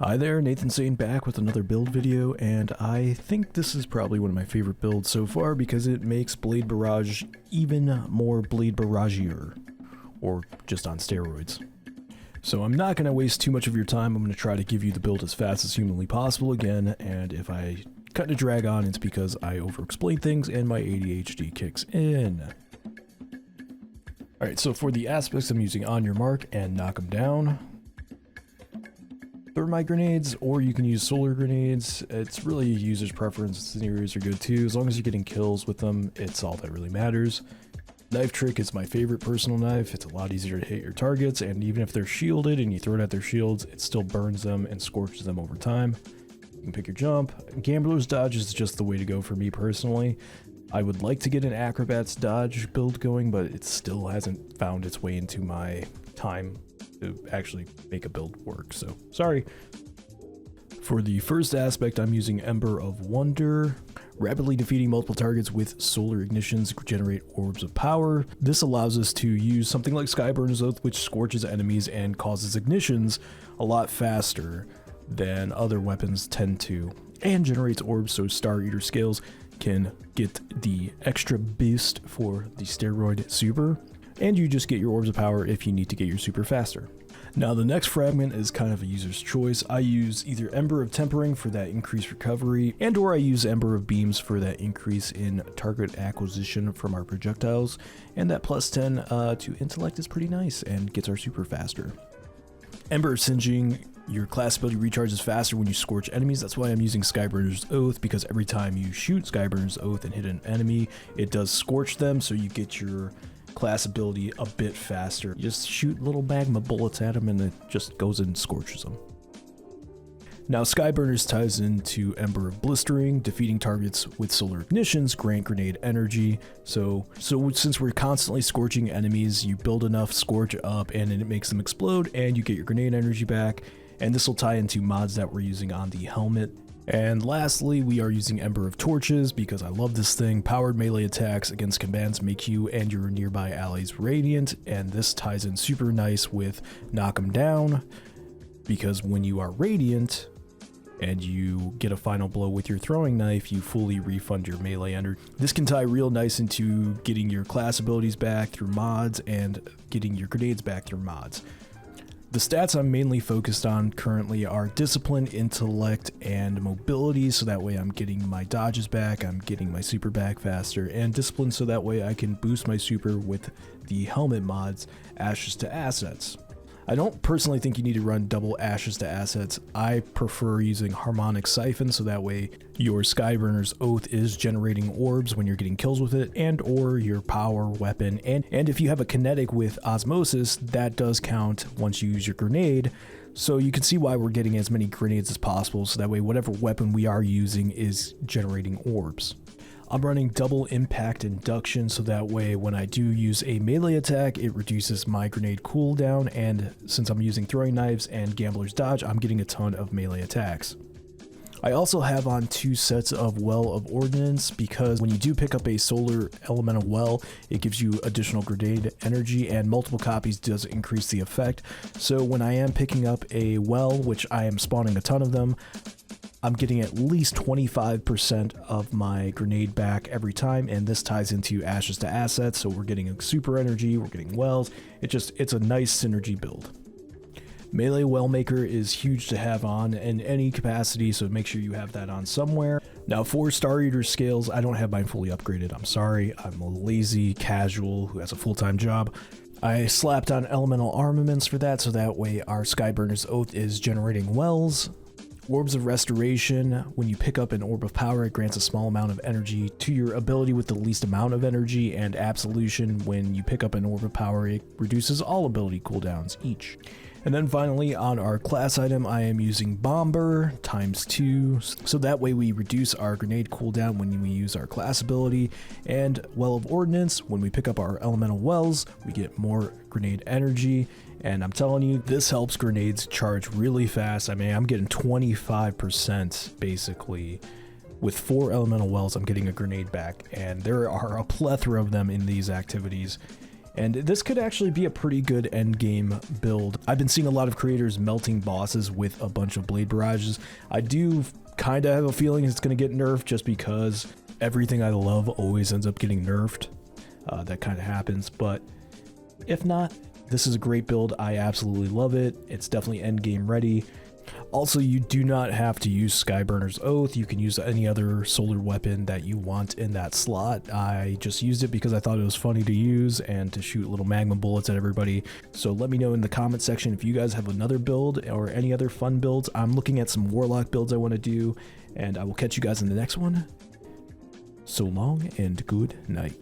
Hi there, nathINSANE back with another build video, and I think this is probably one of my favorite builds so far because it makes Blade Barrage even more Blade Barrageier, or just on steroids. So I'm not going to waste too much of your time. I'm going to try to give you the build as fast as humanly possible again, and if I kind of drag on, it's because I over-explain things and my ADHD kicks in. Alright, so for the aspects I'm using On Your Mark and Knock 'em Down. Thermite grenades, or you can use solar grenades. It's really a user's preference. Scenarios are good too. As long as you're getting kills with them, it's all that really matters. Knife trick is my favorite personal knife. It's a lot easier to hit your targets, and even if they're shielded and you throw it at their shields, it still burns them and scorches them over time. You can pick your jump. Gambler's dodge is just the way to go for me personally. I would like to get an acrobat's dodge build going, but it still hasn't found its way into my time to actually make a build work, so sorry. For the first aspect, I'm using Ember of Wonder. Rapidly defeating multiple targets with solar ignitions generate orbs of power. This allows us to use something like Skyburner's Oath, which scorches enemies and causes ignitions a lot faster than other weapons tend to, and generates orbs so Eater Scales can get the extra boost for the steroid super. And you just get your orbs of power if you need to get your super faster. Now the next fragment is kind of a user's choice. I use either Ember of Tempering for that increased recovery, and or I use Ember of Beams for that increase in target acquisition from our projectiles, and that plus 10 to intellect is pretty nice and gets our super faster. Ember of Singeing, your class ability recharges faster when you scorch enemies. That's why I'm using Skyburner's Oath, because every time you shoot Skyburner's Oath and hit an enemy, it does scorch them, so you get your class ability a bit faster. You just shoot little magma bullets at them and it just goes and scorches them. Now Skyburners ties into Ember of Blistering. Defeating targets with solar ignitions grant grenade energy. So since we're constantly scorching enemies, you build enough scorch up and then it makes them explode and you get your grenade energy back. And this will tie into mods that we're using on the helmet. And lastly, we are using Ember of Torches because I love this thing. Powered melee attacks against combatants make you and your nearby allies radiant, and this ties in super nice with Knock 'em Down, because when you are radiant and you get a final blow with your throwing knife, you fully refund your melee energy. This can tie real nice into getting your class abilities back through mods and getting your grenades back through mods. The stats I'm mainly focused on currently are Discipline, Intellect, and Mobility, so that way I'm getting my dodges back, I'm getting my super back faster, and Discipline so that way I can boost my super with the helmet mods, Ashes to Assets. I don't personally think you need to run double Ashes to Assets. I prefer using Harmonic Siphon, so that way your Skyburner's Oath is generating orbs when you're getting kills with it, and or your power weapon, and if you have a kinetic with Osmosis, that does count once you use your grenade. So you can see why we're getting as many grenades as possible, so that way whatever weapon we are using is generating orbs. I'm running double impact induction, so that way when I do use a melee attack, it reduces my grenade cooldown, and since I'm using throwing knives and gambler's dodge, I'm getting a ton of melee attacks. I also have on 2 sets of Well of Ordnance, because when you do pick up a solar elemental well, it gives you additional grenade energy, and multiple copies does increase the effect. So when I am picking up a well, which I am spawning a ton of them, I'm getting at least 25% of my grenade back every time, and this ties into Ashes to Assets, so we're getting super energy, we're getting wells. It's a nice synergy build. Melee Well Maker is huge to have on in any capacity, so make sure you have that on somewhere. Now for Eater Scales, I don't have mine fully upgraded, I'm sorry. I'm a lazy casual who has a full-time job. I slapped on elemental armaments for that, so that way our Skyburner's Oath is generating wells. Orbs of Restoration, when you pick up an Orb of Power, it grants a small amount of energy to your ability with the least amount of energy, and Absolution, when you pick up an Orb of Power, it reduces all ability cooldowns each. And then finally, on our class item, I am using Bomber ×2, so that way we reduce our grenade cooldown when we use our class ability, and Well of Ordnance, when we pick up our elemental wells, we get more grenade energy, and I'm telling you, this helps grenades charge really fast. I mean, I'm getting 25% basically. With 4 elemental wells, I'm getting a grenade back, and there are a plethora of them in these activities. And this could actually be a pretty good end game build. I've been seeing a lot of creators melting bosses with a bunch of blade barrages. I do kind of have a feeling it's going to get nerfed just because everything I love always ends up getting nerfed. That kind of happens, but if not, this is a great build. I absolutely love it. It's definitely end game ready. Also, you do not have to use Skyburner's Oath. You can use any other solar weapon that you want in that slot. I just used it because I thought it was funny to use and to shoot little magma bullets at everybody. So let me know in the comment section if you guys have another build or any other fun builds. I'm looking at some Warlock builds I want to do, and I will catch you guys in the next one. So long and good night.